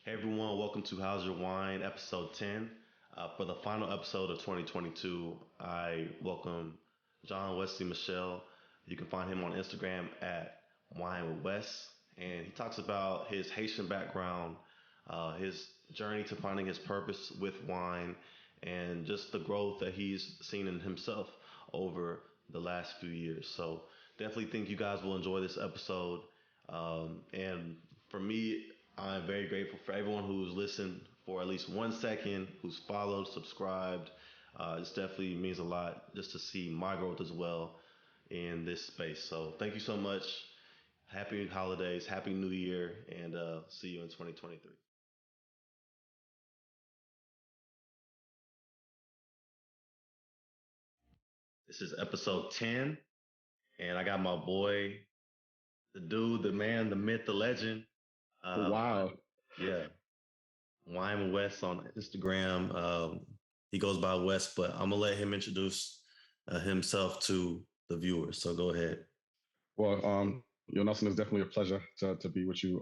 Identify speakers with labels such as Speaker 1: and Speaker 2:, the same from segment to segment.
Speaker 1: Hey everyone, welcome to How's Your Wine, episode 10. For the final episode of 2022, I welcome Jean-Wesley Michel. You can find him on Instagram at Wine with Wes, and he talks about his Haitian background, his journey to finding his purpose with wine, and just the growth that he's seen in himself over the last few years. So definitely think you guys will enjoy this episode. And for me, I'm very grateful for everyone who's listened for at least 1 second, who's followed, subscribed. It definitely means a lot just to see my growth as well in this space. So thank you so much. Happy holidays, happy new year, and see you in 2023. This is episode 10, and I got my boy, the dude, the man, the myth, the legend. Uh,
Speaker 2: Wow.
Speaker 1: yeah, Wine West on Instagram. He goes by West, but I'm gonna let him introduce himself to the viewers. So go ahead.
Speaker 2: Well, Nelson, it's definitely a pleasure to be with you.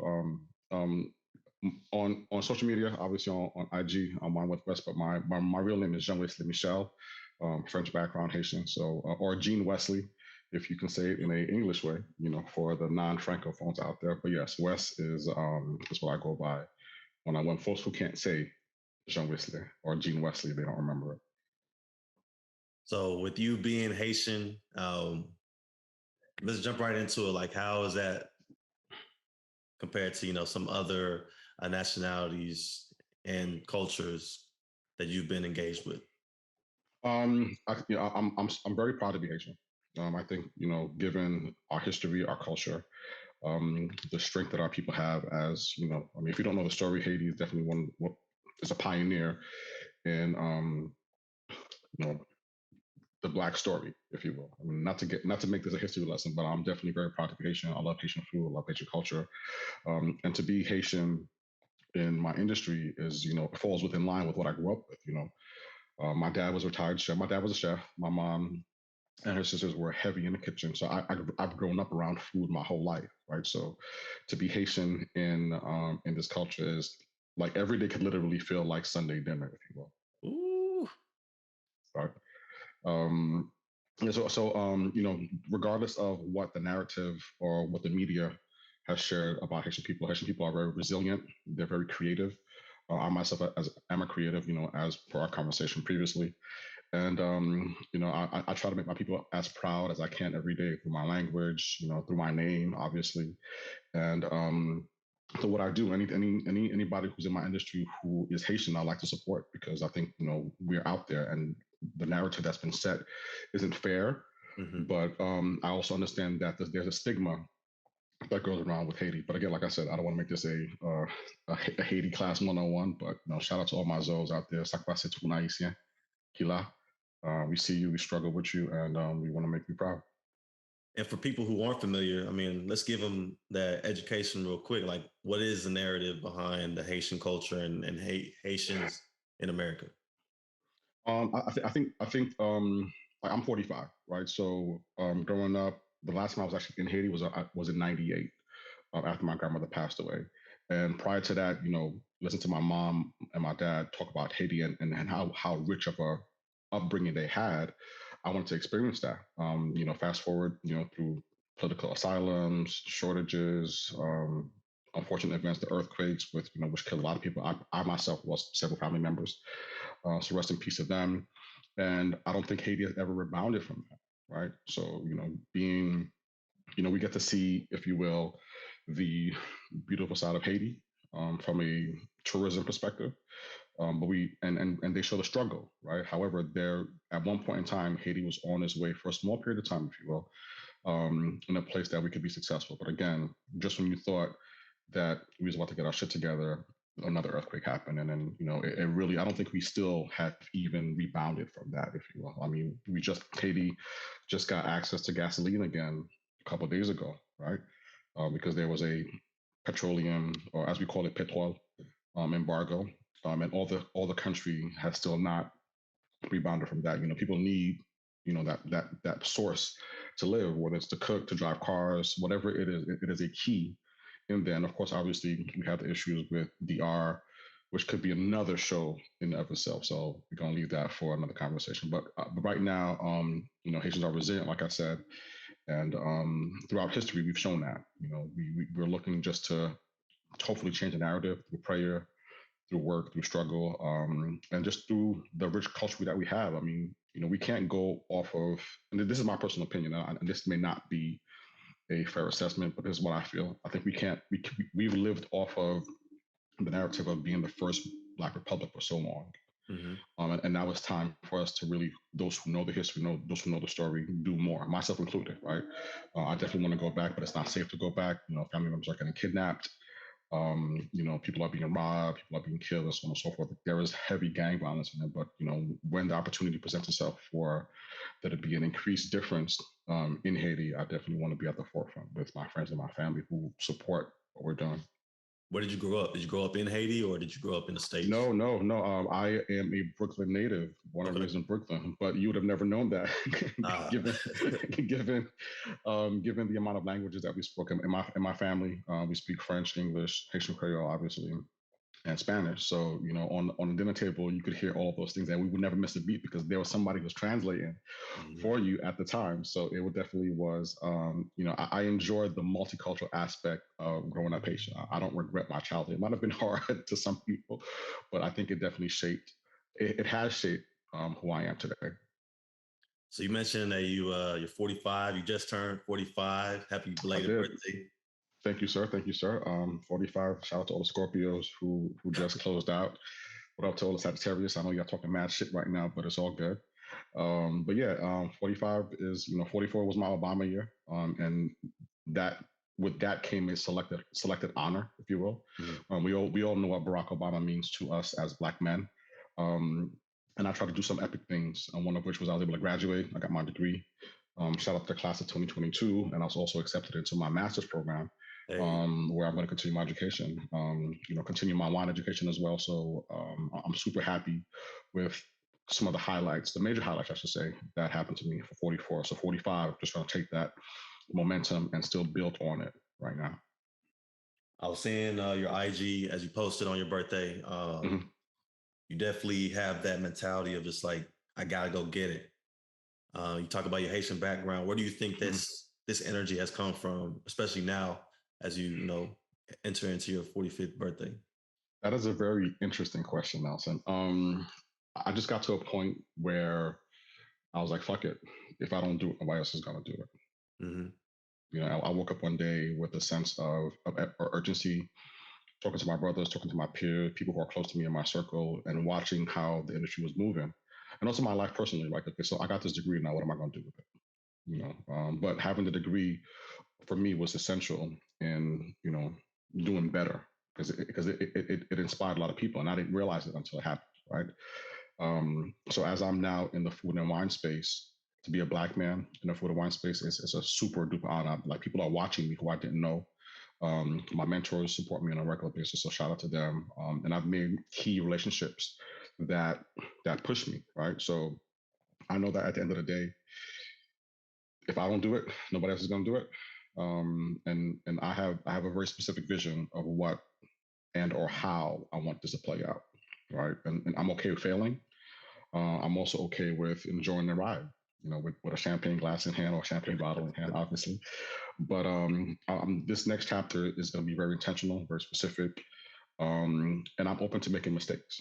Speaker 2: On social media, obviously on IG, I'm Wine with West, but my real name is Jean-Wesley Michel, French background, Haitian, so or Jean Wesley, if you can say it in a English way, for the non-francophones out there. But yes, West is what I go by when folks who can't say Jean Wesley or Jean Wesley, they don't remember it.
Speaker 1: So with you being Haitian, let's jump right into it. Like, how is that compared to some other nationalities and cultures that you've been engaged with?
Speaker 2: I'm very proud to be Haitian. I think given our history, our culture, the strength that our people have, as I mean, if you don't know the story, Haiti is definitely is a pioneer in you know the Black story, if you will. I mean, not to make this a history lesson, but I'm definitely very proud to be Haitian. I love Haitian food, I love Haitian culture, and to be Haitian in my industry is falls within line with what I grew up with. My dad was a retired chef. My dad was a chef. My mom and her sisters were heavy in the kitchen. So I've grown up around food my whole life, right? So to be Haitian in this culture is like every day could literally feel like Sunday dinner, if you will.
Speaker 1: Ooh.
Speaker 2: Right? Um, and regardless of what the narrative or what the media has shared about Haitian people are very resilient. They're very creative. I myself as am a creative, as per our conversation previously. And I try to make my people as proud as I can every day through my language, through my name, obviously. And so what I do, anybody who's in my industry who is Haitian, I like to support because I think we're out there and the narrative that's been set isn't fair.
Speaker 1: Mm-hmm.
Speaker 2: But I also understand that there's a stigma that goes around with Haiti. But again, like I said, I don't want to make this a Haiti class 101. But shout out to all my Zoes out there. Sakpase tout haïtien qui là. We see you, we struggle with you, and we want to make you proud.
Speaker 1: And for people who aren't familiar, I mean, let's give them that education real quick. Like, what is the narrative behind the Haitian culture and Haitians in America?
Speaker 2: Like I'm 45, right? So growing up, the last time I was actually in Haiti was in '98 after my grandmother passed away. And prior to that, listen to my mom and my dad talk about Haiti and how rich of a upbringing they had. I wanted to experience that. Fast forward, through political asylums, shortages, unfortunate events, the earthquakes, which killed a lot of people. I myself lost several family members. So rest in peace to them. And I don't think Haiti has ever rebounded from that, right? So we get to see, if you will, the beautiful side of Haiti from a tourism perspective. But and they show the struggle, right? However, there at one point in time, Haiti was on its way for a small period of time, if you will, in a place that we could be successful. But again, just when you thought that we was about to get our shit together, another earthquake happened, and then it really, I don't think we still have even rebounded from that, if you will. I mean, Haiti just got access to gasoline again a couple of days ago, right? Because there was a petroleum, or as we call it, petrol embargo, and all the country has still not rebounded from that. People need that source to live, whether it's to cook, to drive cars, whatever it is. It is a key in there. And of course, obviously, we have the issues with DR, which could be another show in and of itself. So we're gonna leave that for another conversation. But right now, Haitians are resilient, like I said, and throughout history, we've shown that. We're looking just to hopefully change the narrative through prayer, through work, through struggle, and just through the rich culture that we have. I mean, we can't go off of, and this is my personal opinion, and this may not be a fair assessment, but this is what I feel. I think we can't, we've lived off of the narrative of being the first Black Republic for so long.
Speaker 1: Mm-hmm.
Speaker 2: And now it's time for us to really, those who know the history, those who know the story, do more, myself included, right? I definitely want to go back, but it's not safe to go back. Family members are getting kidnapped. People are being robbed, people are being killed, and so on and so forth. There is heavy gang violence in it, but when the opportunity presents itself for there to be an increased difference in Haiti, I definitely want to be at the forefront with my friends and my family who support what we're doing.
Speaker 1: Where did you grow up? Did you grow up in Haiti or did you grow up in the States?
Speaker 2: No, no, no. I am a Brooklyn native, born and raised in Brooklyn, but you would have never known that, given given the amount of languages that we spoke in my family. We speak French, English, Haitian Creole, obviously, and Spanish. So, on the dinner table, you could hear all those things, and we would never miss a beat because there was somebody who was translating for you at the time. So it definitely was, I enjoyed the multicultural aspect of growing up Haitian. I don't regret my childhood. It might have been hard to some people, but I think it definitely it has shaped who I am today.
Speaker 1: So you mentioned that you're 45. You just turned 45. Happy belated birthday.
Speaker 2: Thank you, sir. Thank you, sir. 45. Shout out to all the Scorpios who just closed out. What up to all the Sagittarius? I know y'all talking mad shit right now, but it's all good. But yeah, 45 is, 44 was my Obama year. And that with that came a selected honor, if you will. Mm-hmm. We all know what Barack Obama means to us as Black men. And I tried to do some epic things, one of which was I was able to graduate. I got my degree. Shout out to the class of 2022. And I was also accepted into my master's program. Where I'm going to continue my education, continue my wine education as well. So I'm super happy with some of the highlights, the major highlights, I should say, that happened to me for 44. So 45, just trying to take that momentum and still build on it right now.
Speaker 1: I was seeing your IG as you posted on your birthday. Mm-hmm. You definitely have that mentality of just like, I got to go get it. You talk about your Haitian background. Where do you think this energy has come from, especially now as you enter into your 45th birthday?
Speaker 2: That is a very interesting question, Nelson. I just got to a point where I was like, fuck it. If I don't do it, nobody else is going to do it. Mm-hmm. I woke up one day with a sense of urgency, talking to my brothers, talking to my peers, people who are close to me in my circle, and watching how the industry was moving. And also my life personally, like, okay, so I got this degree now, what am I going to do with it? But having the degree for me was essential in, doing better because it inspired a lot of people, and I didn't realize it until it happened, right? So as I'm now in the food and wine space, to be a Black man in the food and wine space is a super duper honor. Like, people are watching me who I didn't know. My mentors support me on a regular basis, so shout out to them. And I've made key relationships that push me, right? So I know that at the end of the day, if I don't do it, nobody else is going to do it. And I have a very specific vision of what and or how I want this to play out, right? And I'm okay with failing. I'm also okay with enjoying the ride, with a champagne glass in hand or a champagne bottle in hand, obviously. But this next chapter is going to be very intentional, very specific, and I'm open to making mistakes.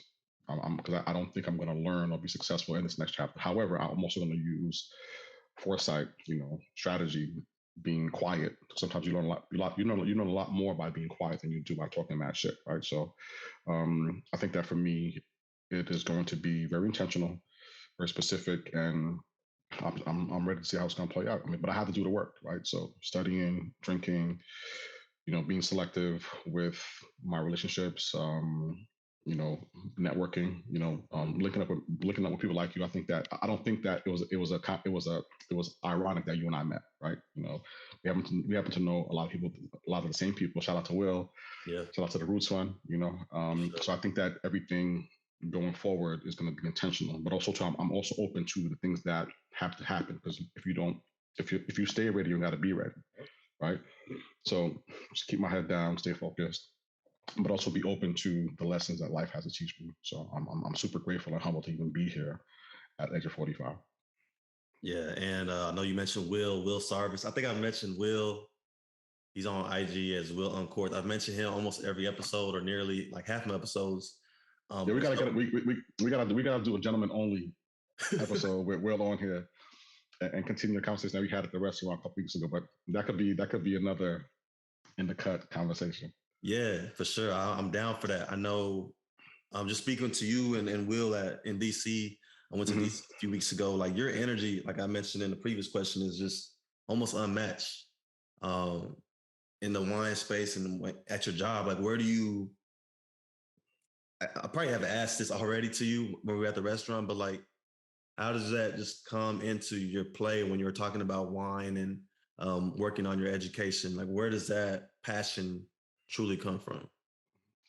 Speaker 2: Because I don't think I'm going to learn or be successful in this next chapter. However, I'm also going to use foresight, strategy, being quiet. Sometimes you learn a lot. You know a lot more by being quiet than you do by talking mad shit, right? So, I think that for me, it is going to be very intentional, very specific, and I'm ready to see how it's going to play out. But I have to do the work, right? So, studying, drinking, being selective with my relationships. Networking, linking up with people like you. I don't think that it was ironic that you and I met, right? We happen to know a lot of people, a lot of the same people. Shout out to Will.
Speaker 1: Yeah.
Speaker 2: Shout out to the Roots one. Sure. So I think that everything going forward is going to be intentional, but also I'm also open to the things that have to happen, because if you stay ready, you got to be ready. right? So just keep my head down, stay focused, but also be open to the lessons that life has to teach me. So I'm super grateful and humbled to even be here at the age of 45.
Speaker 1: Yeah, and I know you mentioned Will Sarvis. I think I mentioned Will. He's on IG as Will Uncourt. I've mentioned him almost every episode or nearly like half my episodes.
Speaker 2: Yeah, we
Speaker 1: But
Speaker 2: gotta get we gotta do a gentleman only episode with Will on here and continue the conversation that we had at the restaurant a couple weeks ago. But that could be another in the cut conversation.
Speaker 1: yeah, for sure. I'm down for that. I know I'm just speaking to you and Will in DC. I went to DC
Speaker 2: Mm-hmm.
Speaker 1: a few weeks ago. Like your energy, like I mentioned in the previous question, is just almost unmatched um, in the wine space and at your job. Like, where do you? I probably have asked this already to you when we were at the restaurant, but like, how does that just come into your play when you're talking about wine and working on your education? Like, where does that passion truly come from?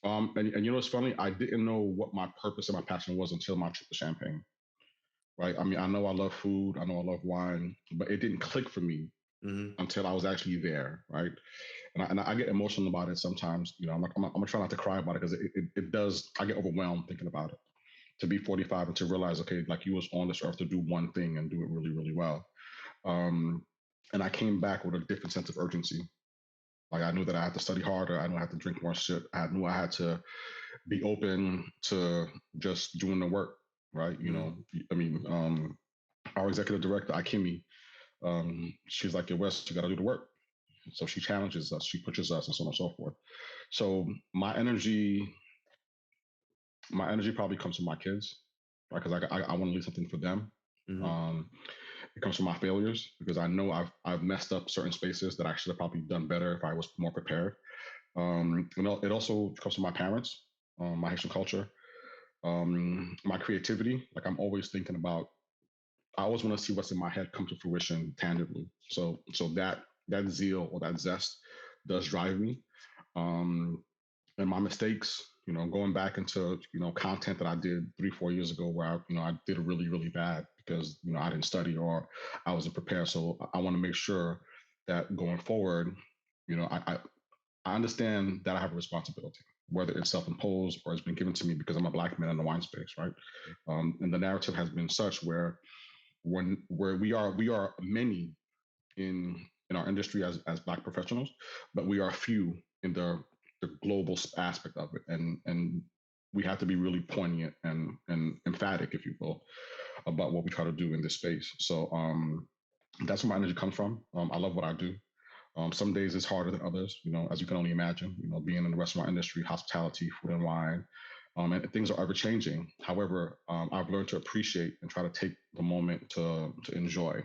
Speaker 2: And you know what's funny? I didn't know what my purpose and my passion was until my trip to Champagne. Right? I mean, I know I love food, I know I love wine, but it didn't click for me
Speaker 1: Mm-hmm.
Speaker 2: until I was actually there. Right? And I get emotional about it sometimes. You know, I'm gonna try not to cry about it because it does. I get overwhelmed thinking about it. To be 45 and to realize, okay, like you was on this earth to do one thing and do it really, really well. Um, and I came back with a different sense of urgency. Like I knew that I had to study harder. I knew I had to drink more shit. I knew I had to be open to just doing the work, right? You
Speaker 1: Mm-hmm.
Speaker 2: know, I mean, our executive director, Akimi, she's like, "Your West, you got to do the work." So she challenges us, she pushes us, and so on and so forth. So my energy probably comes from my kids, right? Because I want to leave something for them.
Speaker 1: Mm-hmm.
Speaker 2: Um, it comes from my failures because I know I've messed up certain spaces that I should have probably done better if I was more prepared. It also comes from my parents, my Haitian culture, my creativity. Like I'm always thinking about. I always want to see what's in my head come to fruition tangibly. So that zeal or that zest does drive me. Um, and my mistakes, you know, going back into, you know, content that I did 3 4 years ago where I did really really bad because I didn't study or I wasn't prepared. So I want to make sure that going forward, you know, I understand that I have a responsibility, whether it's self-imposed or it's been given to me because I'm a black man in the wine space, right? And the narrative has been such where we are many in our industry as black professionals, but we are few in the global aspect of it, and we have to be really poignant and emphatic, if you will, about what we try to do in this space. So that's where my energy comes from. I love what I do. Some days it's harder than others, you know, as you can only imagine, you know, being in the restaurant industry, hospitality, food and wine, and things are ever changing. However, I've learned to appreciate and try to take the moment to enjoy,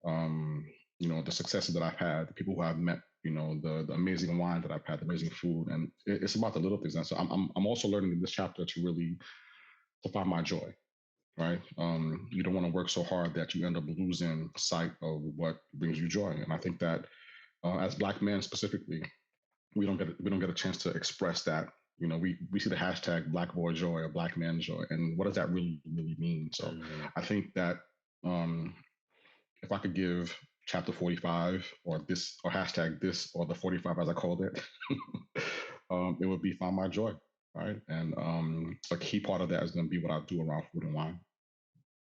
Speaker 2: um, you know, the successes that I've had, the people who I've met, you know, the amazing wine that I've had, the amazing food, and it's about the little things. And so I'm also learning in this chapter to really to find my joy. Right. You don't want to work so hard that you end up losing sight of what brings you joy. And I think that as black men specifically, we don't get a chance to express that. You know, we see the hashtag Black Boy Joy or Black Man Joy, and what does that really mean? So
Speaker 1: Mm-hmm.
Speaker 2: I think that um, if I could give chapter 45 or this or hashtag this or the 45 as I called it, it would be find my joy, right? And a key part of that is going to be what I do around food and wine.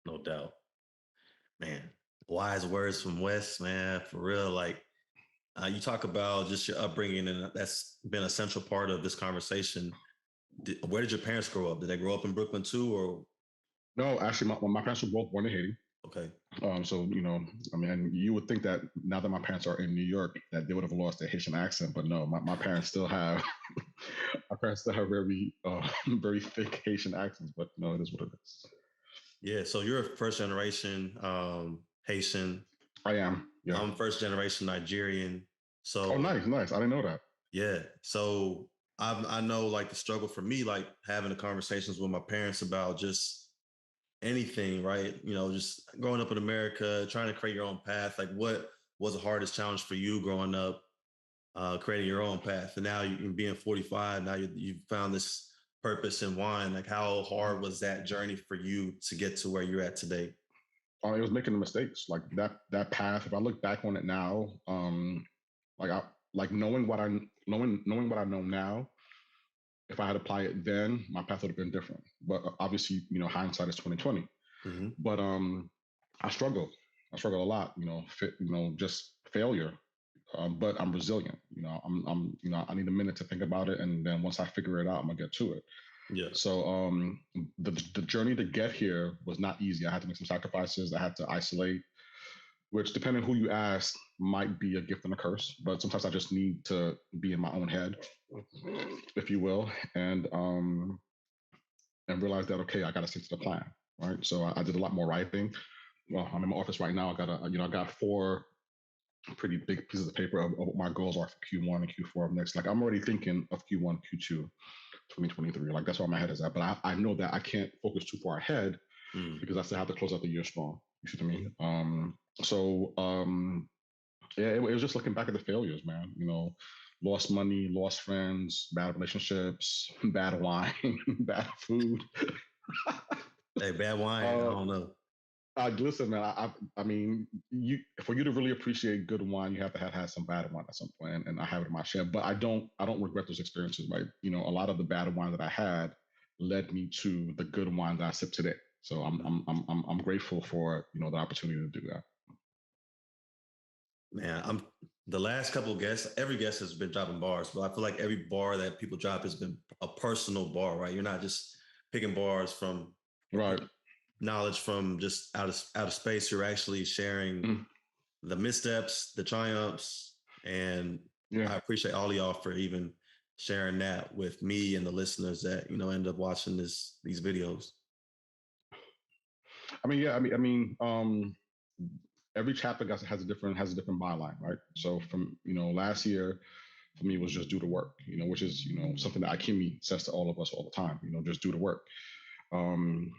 Speaker 1: No doubt, man. Wise words from Wes, man, for real. Like you talk about just your upbringing, and that's been a central part of this conversation. Where did your parents grow up? Did they grow up in Brooklyn too, or
Speaker 2: No, actually, my parents were both born in Haiti.
Speaker 1: okay?
Speaker 2: So you know, I mean, and you would think that now that my parents are in New York, that they would have lost their Haitian accent, but no, my parents still have my parents still have very very thick Haitian accents. But no, it is what it is.
Speaker 1: Yeah. So you're a first generation Haitian.
Speaker 2: I am, yeah.
Speaker 1: I'm first generation Nigerian.
Speaker 2: Oh,
Speaker 1: So
Speaker 2: nice, nice. I didn't know that.
Speaker 1: yeah. So I know like the struggle for me, like having the conversations with my parents about just anything, right? You know, just growing up in America, trying to create your own path. Like, what was the hardest challenge for you growing up, creating your own path? And now you being 45, now you found this purpose in wine. Like, how hard was that journey for you to get to where you're at today?
Speaker 2: It was making the mistakes like that path. If I look back on it now, Like I like knowing what I know now. If I had applied it then, my path would have been different. But obviously, hindsight is 2020.
Speaker 1: Mm-hmm.
Speaker 2: But I struggle. I struggle a lot. Just failure. But I'm resilient. I need a minute to think about it, and then once I figure it out, I'm gonna get to it.
Speaker 1: Yeah.
Speaker 2: So the journey to get here was not easy. I had to make some sacrifices. I had to isolate, which, depending who you ask, might be a gift and a curse. But sometimes I just need to be in my own head, if you will, and realize that, okay, I got to stick to the plan, right? So I did a lot more writing. Well, I'm in my office right now. I got four pretty big pieces of paper of what my goals are for Q1 and Q4 of next. Like, I'm already thinking of Q1, Q2, 2023. Like, that's where my head is at. But I know that I can't focus too far ahead
Speaker 1: Mm.
Speaker 2: because I still have to close out the year strong. You see what I mean?
Speaker 1: Mm-hmm.
Speaker 2: Yeah, it was just looking back at the failures, man. Lost money, lost friends, bad relationships, bad wine, bad food.
Speaker 1: Hey, bad wine. I
Speaker 2: uh,
Speaker 1: don't know.
Speaker 2: Listen, man. I mean, for you to really appreciate good wine, you have to have had some bad wine at some point, and I have it in my share. But I don't regret those experiences. Right? A lot of the bad wine that I had led me to the good wine that I sip today. So I'm grateful for the opportunity to do that.
Speaker 1: Man, I'm the last couple of guests. Every guest has been dropping bars, but I feel like every bar that people drop has been a personal bar, right? You're not just picking bars from or
Speaker 2: Right.
Speaker 1: picking knowledge from just out of space. You're actually sharing
Speaker 2: Mm.
Speaker 1: the missteps, the triumphs, and
Speaker 2: Yeah.
Speaker 1: I appreciate all of y'all for even sharing that with me and the listeners that end up watching these videos.
Speaker 2: I mean, yeah. Every chapter has a different byline, right? So from last year for me was just do the work, which is something that Akimi says to all of us all the time. Just do the work. Um,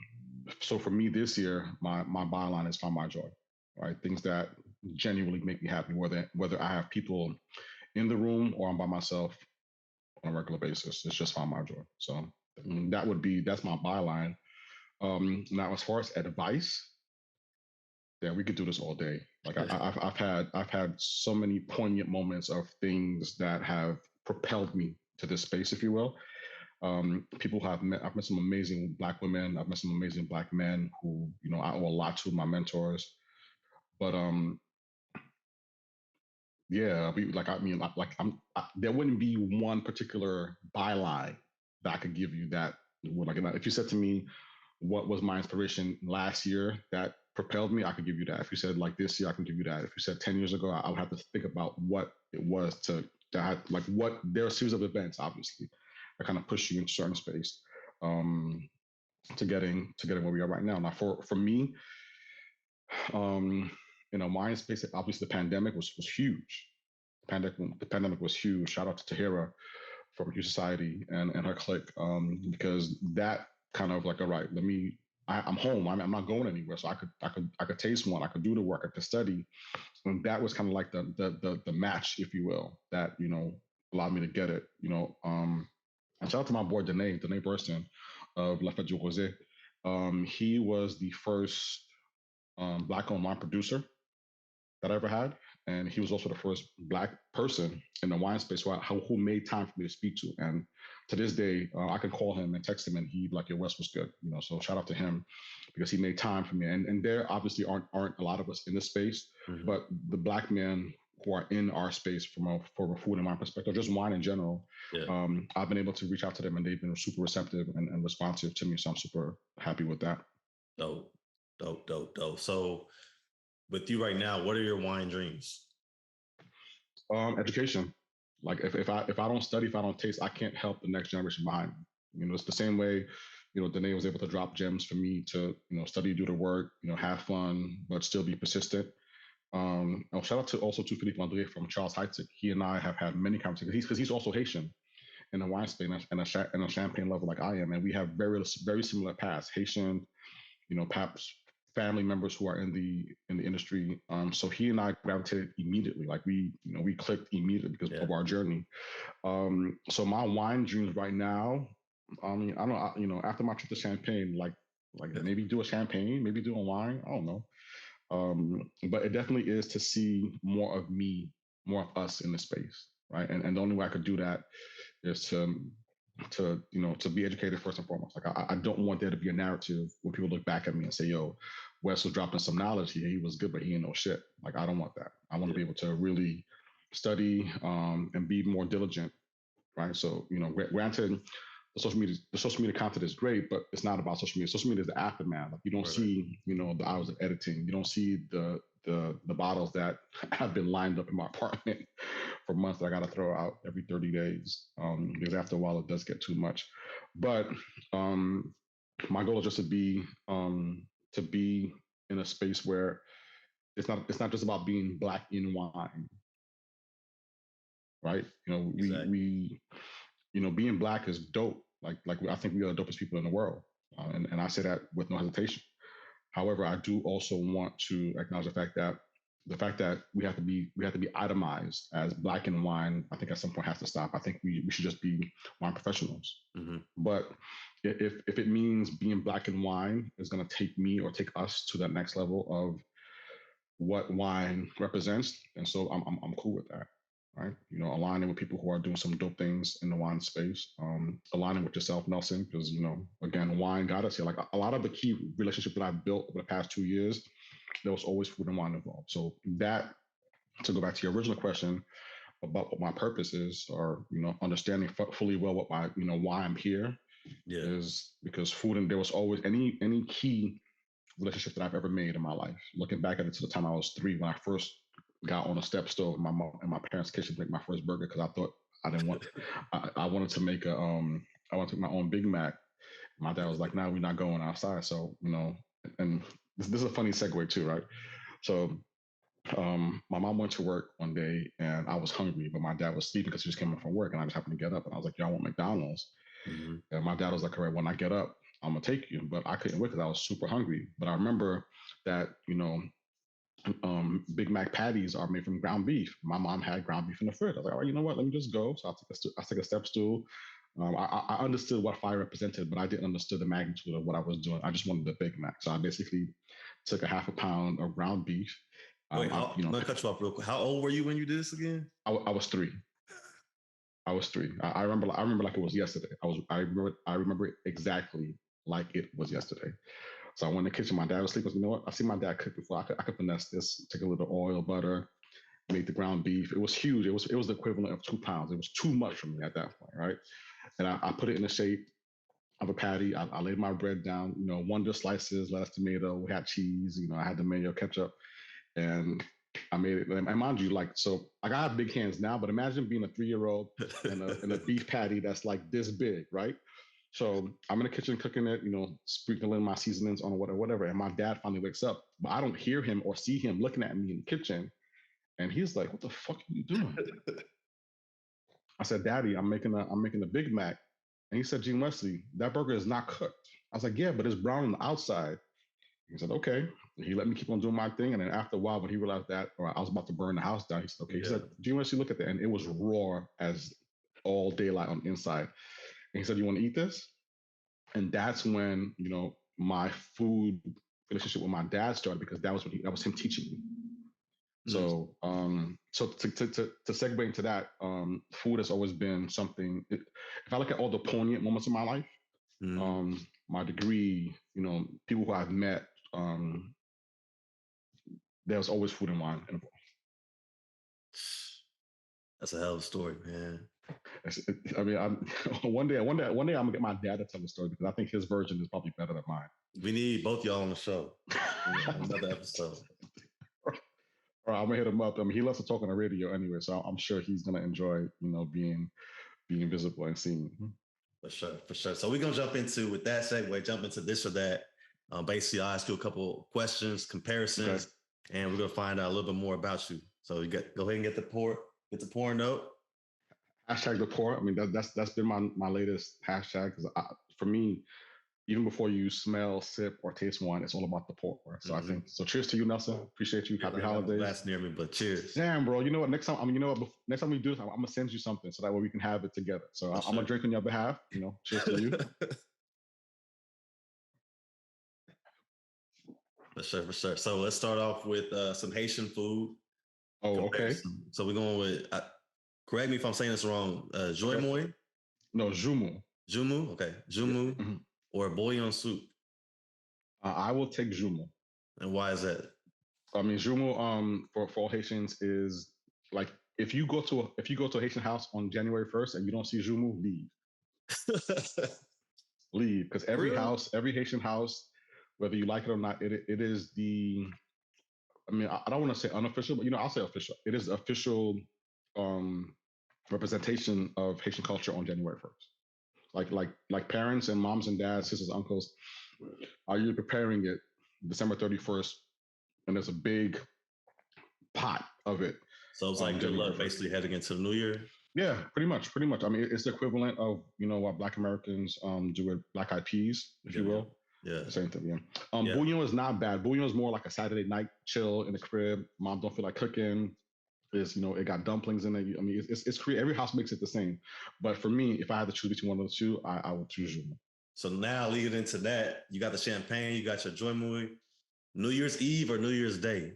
Speaker 2: so for me this year, my byline is find my joy, right? Things that genuinely make me happy, whether I have people in the room or I'm by myself on a regular basis. It's just find my joy. So that's my byline. Now, as far as advice, yeah, we could do this all day. Like I've had so many poignant moments of things that have propelled me to this space, if you will. I've met some amazing Black women. I've met some amazing Black men who I owe a lot to, my mentors. But yeah, there wouldn't be one particular byline that I could give you that would, like, if you said to me, what was my inspiration last year that propelled me, I could give you that. If you said like this year, I can give you that. If you said 10 years ago, I would have to think about what it was to that, like, what there are a series of events, obviously, that kind of push you into a certain space, um, to getting where we are right now. Now, for me, um, my space, obviously, the pandemic was huge. The pandemic was huge. Shout out to Tahira from Hugh Society and her clique, because that kind of like, all right, I'm home. I'm not going anywhere, so I could taste one. I could do the work. I could study, and that was kind of like the match, if you will, that allowed me to get it. And shout out to my boy Danae Burston of La Fête du Rosé. He was the first Black-owned wine producer that I ever had. And he was also the first Black person in the wine space who made time for me to speak to. And to this day, I can call him and text him, and he'd like, "Your West was good," So shout out to him because he made time for me. And there obviously aren't a lot of us in this space,
Speaker 1: Mm-hmm.
Speaker 2: but the Black men who are in our space from a food and wine perspective, just wine in general,
Speaker 1: Yeah.
Speaker 2: I've been able to reach out to them, and they've been super receptive and responsive to me. So I'm super happy with that.
Speaker 1: Dope, dope, dope, dope. So with you right now, what are your wine dreams?
Speaker 2: Education. Like if I don't study, if I don't taste, I can't help the next generation behind me. It's the same way, Danae was able to drop gems for me to, study, do the work, have fun, but still be persistent. Shout out to also to Philippe Andre from Charles Heitzig. He and I have had many conversations because he's also Haitian in the wine space and a champagne lover like I am, and we have very similar paths. Haitian, perhaps family members who are in the industry. So he and I gravitated immediately. Like we clicked immediately because
Speaker 1: Yeah.
Speaker 2: of our journey. So my wine dreams right now, I mean, I don't know, after my trip to Champagne, like maybe do a champagne, maybe do a wine. I don't know. But it definitely is to see more of me more of us in the space, right? And the only way I could do that is to be educated first and foremost. Like I don't want there to be a narrative where people look back at me and say, "Yo, Wes was dropping some knowledge here. He was good, but he ain't no shit." Like I don't want that. I want to be able to really study and be more diligent, right? So granted, the social media content is great, but it's not about social media. Social media is the aftermath. Like you don't see the hours of editing. You don't see the bottles that have been lined up in my apartment for months that I got to throw out every 30 days, because after a while it does get too much. But my goal is just to be in a space where it's not just about being black in wine, right?
Speaker 1: Exactly.
Speaker 2: We being black is dope. Like I think we are the dopest people in the world, and I say that with no hesitation. However, I do also want to acknowledge the fact that we have to be itemized as black and wine. I think at some point has to stop. I think we should just be wine professionals.
Speaker 1: Mm-hmm.
Speaker 2: But if it means being black and wine is going to take me or take us to that next level of what wine represents, and so I'm cool with that. Right, aligning with people who are doing some dope things in the wine space, aligning with yourself, Nelson, because again, wine got us here. Like a lot of the key relationships that I've built over the past 2 years, there was always food and wine involved. So that, to go back to your original question about what my purpose is, or understanding fully well what my why I'm here,
Speaker 1: Yeah.
Speaker 2: is because food, and there was always any key relationship that I've ever made in my life. Looking back at it to the time I was 3, when I first got on a step stove in my mom in my parents' kitchen to make my first burger, because I thought I didn't want I wanted to make I wanted to make my own Big Mac. My dad was like, "No, we're not going outside." So and this is a funny segue too, right? So my mom went to work one day and I was hungry, but my dad was sleeping because he just came home from work, and I just happened to get up and I was like, "Y'all want McDonald's?"
Speaker 1: Mm-hmm.
Speaker 2: And my dad was like, "All right, when I get up, I'm gonna take you." But I couldn't wait because I was super hungry. But I remember that Big Mac patties are made from ground beef. My mom had ground beef in the fridge. I was like, "All right, you know what? Let me just go." So I took a step stool. I understood what fire represented, but I didn't understand the magnitude of what I was doing. I just wanted the Big Mac. So I basically took a half a pound of ground beef.
Speaker 1: Wait, I'm gonna cut you off real quick. How old were you when you did this again?
Speaker 2: I was 3. I was 3. I remember. I remember like it was yesterday. I remember it exactly like it was yesterday. So I went in the kitchen. My dad was sleeping. I said, "You know what? I see my dad cook before. I could finesse this. Take a little oil, butter, make the ground beef. It was huge. It was the equivalent of 2 pounds. It was too much for me at that point, right? And I put it in the shape of a patty. I laid my bread down. Wonder slices, lettuce, tomato. We had cheese. I had the mayo, ketchup, and I made it. And mind you, like, so I got big hands now, but imagine being a 3-year-old and a beef patty that's like this big, right? So I'm in the kitchen cooking it, sprinkling my seasonings on whatever. And my dad finally wakes up, but I don't hear him or see him looking at me in the kitchen. And he's like, "What the fuck are you doing?" I said, "Daddy, I'm making a Big Mac." And he said, "Jean-Wesley, that burger is not cooked." I was like, "Yeah, but it's brown on the outside." He said, "Okay." He let me keep on doing my thing. And then after a while, when he realized that, or I was about to burn the house down, he said, "Okay." He said, "Jean-Wesley, look at that." And it was raw as all daylight on the inside. And he said, "You want to eat this?" And that's when my food relationship with my dad started, because that was him teaching me.
Speaker 1: Mm.
Speaker 2: So to segue into that, food has always been something. If I look at all the poignant moments in my life,
Speaker 1: Mm.
Speaker 2: my degree, people who I've met, um, there was always food and wine involved.
Speaker 1: That's a hell of a story, man.
Speaker 2: I mean, one day I'm gonna get my dad to tell the story, because I think his version is probably better than mine.
Speaker 1: We need both y'all on the show. Another episode.
Speaker 2: Or I'm gonna hit him up. I mean, he loves to talk on the radio anyway, so I'm sure he's gonna enjoy, being visible and seen.
Speaker 1: For sure, for sure. So we're gonna jump into, with that segue, jump into this or that. Basically, I'll ask you a couple questions, comparisons, okay, and we're gonna find out a little bit more about you. So you go ahead and get the pour note.
Speaker 2: Hashtag the pour. I mean, that's been my latest hashtag, because for me, even before you smell, sip, or taste wine, it's all about the pour. So I think so. Cheers to you, Nelson. Appreciate you. Happy holidays.
Speaker 1: Glass near me, but cheers.
Speaker 2: Damn, bro. You know what? Next time, next time we do this, I'm gonna send you something so that way we can have it together. So I'm gonna drink on your behalf. Cheers to you.
Speaker 1: For sure, for sure. So let's start off with some Haitian food.
Speaker 2: Oh, okay.
Speaker 1: comparison. So we're going with. Correct me if I'm saying this wrong. Joy
Speaker 2: Okay.
Speaker 1: Moy,
Speaker 2: No, Jumu.
Speaker 1: Jumu, okay,
Speaker 2: Yeah.
Speaker 1: Jumu,
Speaker 2: Mhm.
Speaker 1: or bouillon soup,
Speaker 2: I will take Jumu.
Speaker 1: and why is that?
Speaker 2: I mean, Jumu for all Haitians is like if you go to a Haitian house on January 1st and you don't see Jumu, leave because
Speaker 1: For
Speaker 2: every
Speaker 1: real?
Speaker 2: house, every Haitian house, whether you like it or not, it is the. I mean, I don't want to say unofficial, but I'll say official. It is the official um, representation of Haitian culture on January 1st. Like parents and moms and dads, sisters, uncles, are you preparing it December 31st, and there's a big pot of it
Speaker 1: So it's
Speaker 2: on
Speaker 1: like good
Speaker 2: January
Speaker 1: luck,
Speaker 2: 1st.
Speaker 1: basically heading into the new year.
Speaker 2: Yeah, pretty much, pretty much. I mean, it's the equivalent of what Black Americans do with Black Eyed Peas, if
Speaker 1: Yeah,
Speaker 2: you will.
Speaker 1: yeah,
Speaker 2: The same thing, yeah.
Speaker 1: yeah.
Speaker 2: Bouillon is not bad. Bouillon is more like a Saturday night chill in the crib. Mom don't feel like cooking. Is it got dumplings in it. I mean, it's creative. Every house makes it the same. But for me, if I had to choose between one of the two, I would choose Jumu.
Speaker 1: So now leading into that, you got the champagne, you got your joy movie. New Year's Eve or New Year's Day?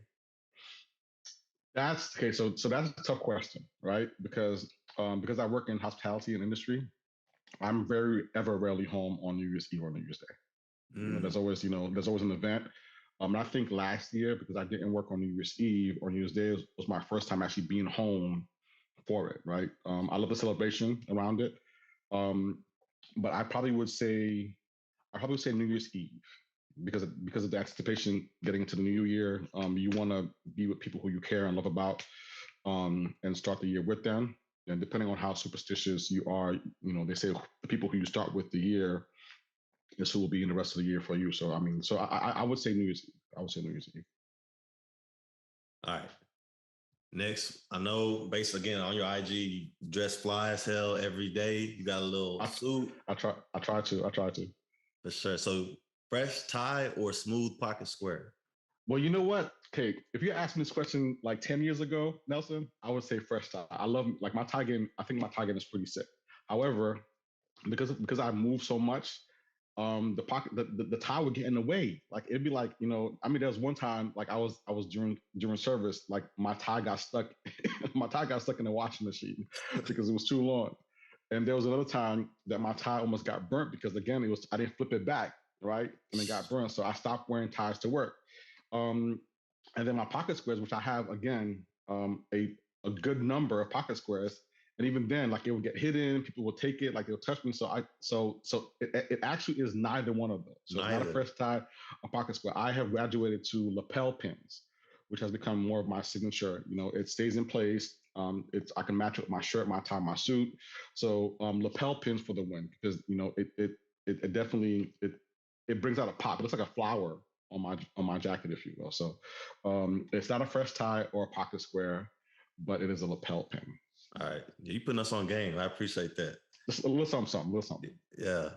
Speaker 2: That's okay. So that's a tough question, right? Because I work in hospitality and industry, I'm very ever rarely home on New Year's Eve or New Year's Day.
Speaker 1: Mm.
Speaker 2: There's always an event. And I think last year, because I didn't work on New Year's Eve or New Year's Day, was my first time actually being home for it. Right. I love the celebration around it, um, but I probably would say New Year's Eve because of the anticipation getting into the new year. You want to be with people who you care and love about, and start the year with them. And depending on how superstitious you are, they say the people who you start with the year is who will be in the rest of the year for you. So I mean, I would say New Year's Eve. I would say New Year's Eve.
Speaker 1: All right. Next, I know based again on your IG, you dress fly as hell every day. You got a little
Speaker 2: I,
Speaker 1: suit.
Speaker 2: I try to. I try to.
Speaker 1: For sure. So fresh tie or smooth pocket square?
Speaker 2: Well, you know what, Kate? If you asked me this question like 10 years ago, Nelson, I would say fresh tie. I love like my tie game. I think my tie game is pretty sick. However, because I move so much, the tie would get in the way. Like it'd be like, I mean, there was one time like I was during service, like my tie got stuck, my tie got stuck in the washing machine because it was too long. And there was another time that my tie almost got burnt because again I didn't flip it back, right, and it got burnt. So I stopped wearing ties to work. Um, and then my pocket squares, which I have again, a good number of pocket squares, and even then, like it would get hidden, people will take it, like they'll touch me. So it actually is neither one of those. So it's not a
Speaker 1: Neither.
Speaker 2: fresh tie, a pocket square. I have graduated to lapel pins, which has become more of my signature. It stays in place. I can match it with my shirt, my tie, my suit. So lapel pins for the win because it definitely it brings out a pop. It looks like a flower on my jacket, if you will. So it's not a fresh tie or a pocket square, but it is a lapel pin.
Speaker 1: All right. You putting us on game. I appreciate that.
Speaker 2: Just a little something, something, a little something.
Speaker 1: Yeah.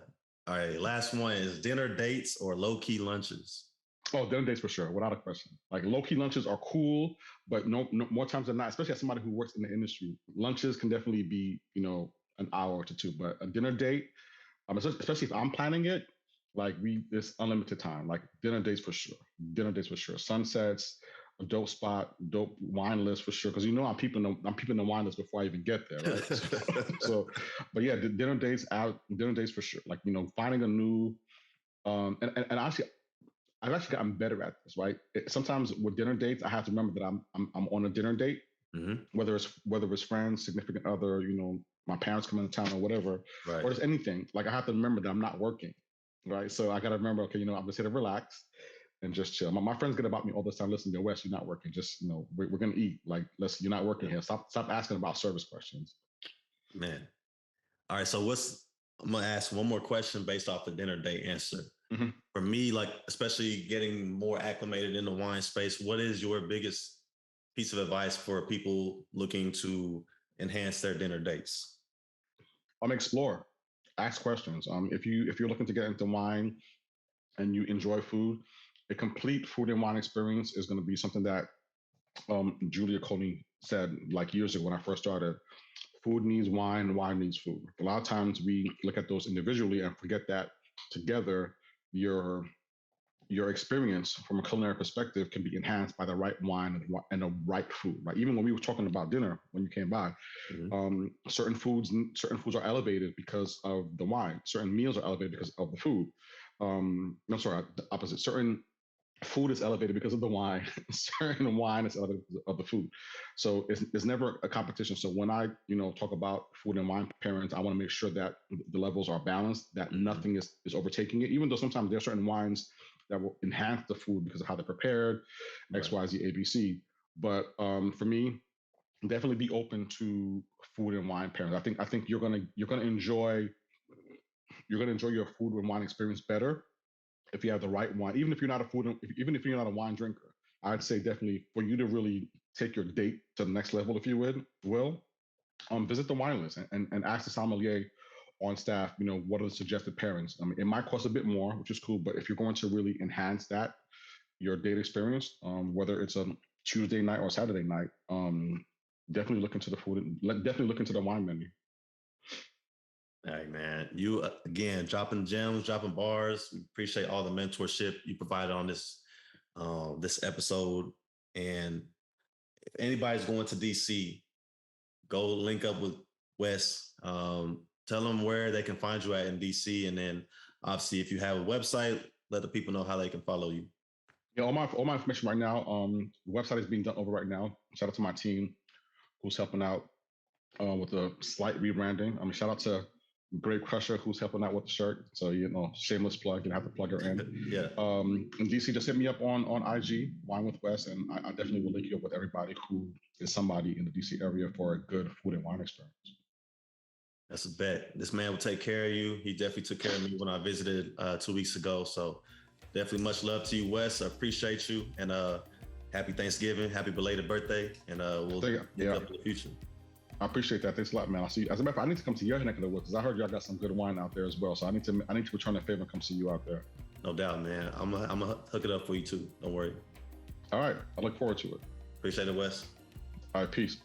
Speaker 1: All right. Last one is dinner dates or low key lunches.
Speaker 2: Oh, dinner dates for sure, without a question. Like low key lunches are cool, but no more times than not, especially as somebody who works in the industry, lunches can definitely be an hour to two. But a dinner date, especially if I'm planning it, like it's unlimited time. Like dinner dates for sure. Dinner dates for sure. Sunsets, a dope spot, dope wine list for sure. Because I'm peeping the wine list before I even get there, right? So but yeah, dinner dates for sure. Like finding a new and actually I've actually gotten better at this, right? Sometimes with dinner dates, I have to remember that I'm on a dinner date,
Speaker 1: Mm-hmm.
Speaker 2: whether it's friends, significant other, my parents come into town or whatever,
Speaker 1: Right.
Speaker 2: or just anything. Like I have to remember that I'm not working, right? So I got to remember, okay, I'm just here to relax and just chill. My friends get about me all the time. Listen, yo, Wes, you're not working. Just we're gonna eat. Like, you're not working here. Stop asking about service questions.
Speaker 1: Man. All right. So I'm gonna ask one more question based off the dinner date answer.
Speaker 2: Mm-hmm.
Speaker 1: For me, like especially getting more acclimated in the wine space, what is your biggest piece of advice for people looking to enhance their dinner dates?
Speaker 2: Explore, ask questions. If you're looking to get into wine and you enjoy food, a complete food and wine experience is going to be something that Julia Coney said like years ago when I first started. Food needs wine, wine needs food. A lot of times we look at those individually and forget that together you're your experience from a culinary perspective can be enhanced by the right wine and the right food. Right, even when we were talking about dinner when you came by, certain foods are elevated because of the wine. Certain meals are elevated because of the food. No, sorry, the opposite. Certain food is elevated because of the wine. Certain wine is elevated because of the food. So it's never a competition. So when I talk about food and wine pairings, I want to make sure that the levels are balanced, that nothing is overtaking it. Even though sometimes there are certain wines that will enhance the food because of how they're prepared, X, Y, Z, A, B, C. But for me, definitely be open to food and wine pairings. I think you're gonna enjoy your food and wine experience better if you have the right wine. Even if you're not a even if you're not a wine drinker, I'd say definitely for you to really take your date to the next level, if you will, visit the wine list and ask the sommelier on staff, what are the suggested pairings. I mean, it might cost a bit more, which is cool, but if you're going to really enhance your date experience, whether it's a Tuesday night or Saturday night, definitely look into the food and definitely look into the wine menu.
Speaker 1: All right, man. You again dropping gems, dropping bars. We appreciate all the mentorship you provided on this episode. And if anybody's going to DC, go link up with Wes. Tell them where they can find you at in DC, and then obviously if you have a website, let the people know how they can follow you.
Speaker 2: Yeah, all my information right now. The website is being done over right now. Shout out to my team who's helping out with the slight rebranding. I mean, shout out to Brave Crusher who's helping out with the shirt. So shameless plug. You have to plug her in.
Speaker 1: Yeah.
Speaker 2: And DC, just hit me up on IG, Wine with Wes, and I definitely will link you up with everybody who is somebody in the DC area for a good food and wine experience.
Speaker 1: That's a bet. This man will take care of you. He definitely took care of me when I visited 2 weeks ago. So definitely much love to you, Wes. I appreciate you. And happy Thanksgiving, happy belated birthday. And we'll link up in the future. I
Speaker 2: appreciate that. Thanks a lot, man. I'll see you. As a matter of fact, I need to come to your neck of the woods because I heard y'all got some good wine out there as well. So I need to return that favor and come see you out there.
Speaker 1: No doubt, man. I'm gonna hook it up for you too. Don't worry.
Speaker 2: All right. I look forward to it.
Speaker 1: Appreciate it, Wes.
Speaker 2: All right. Peace.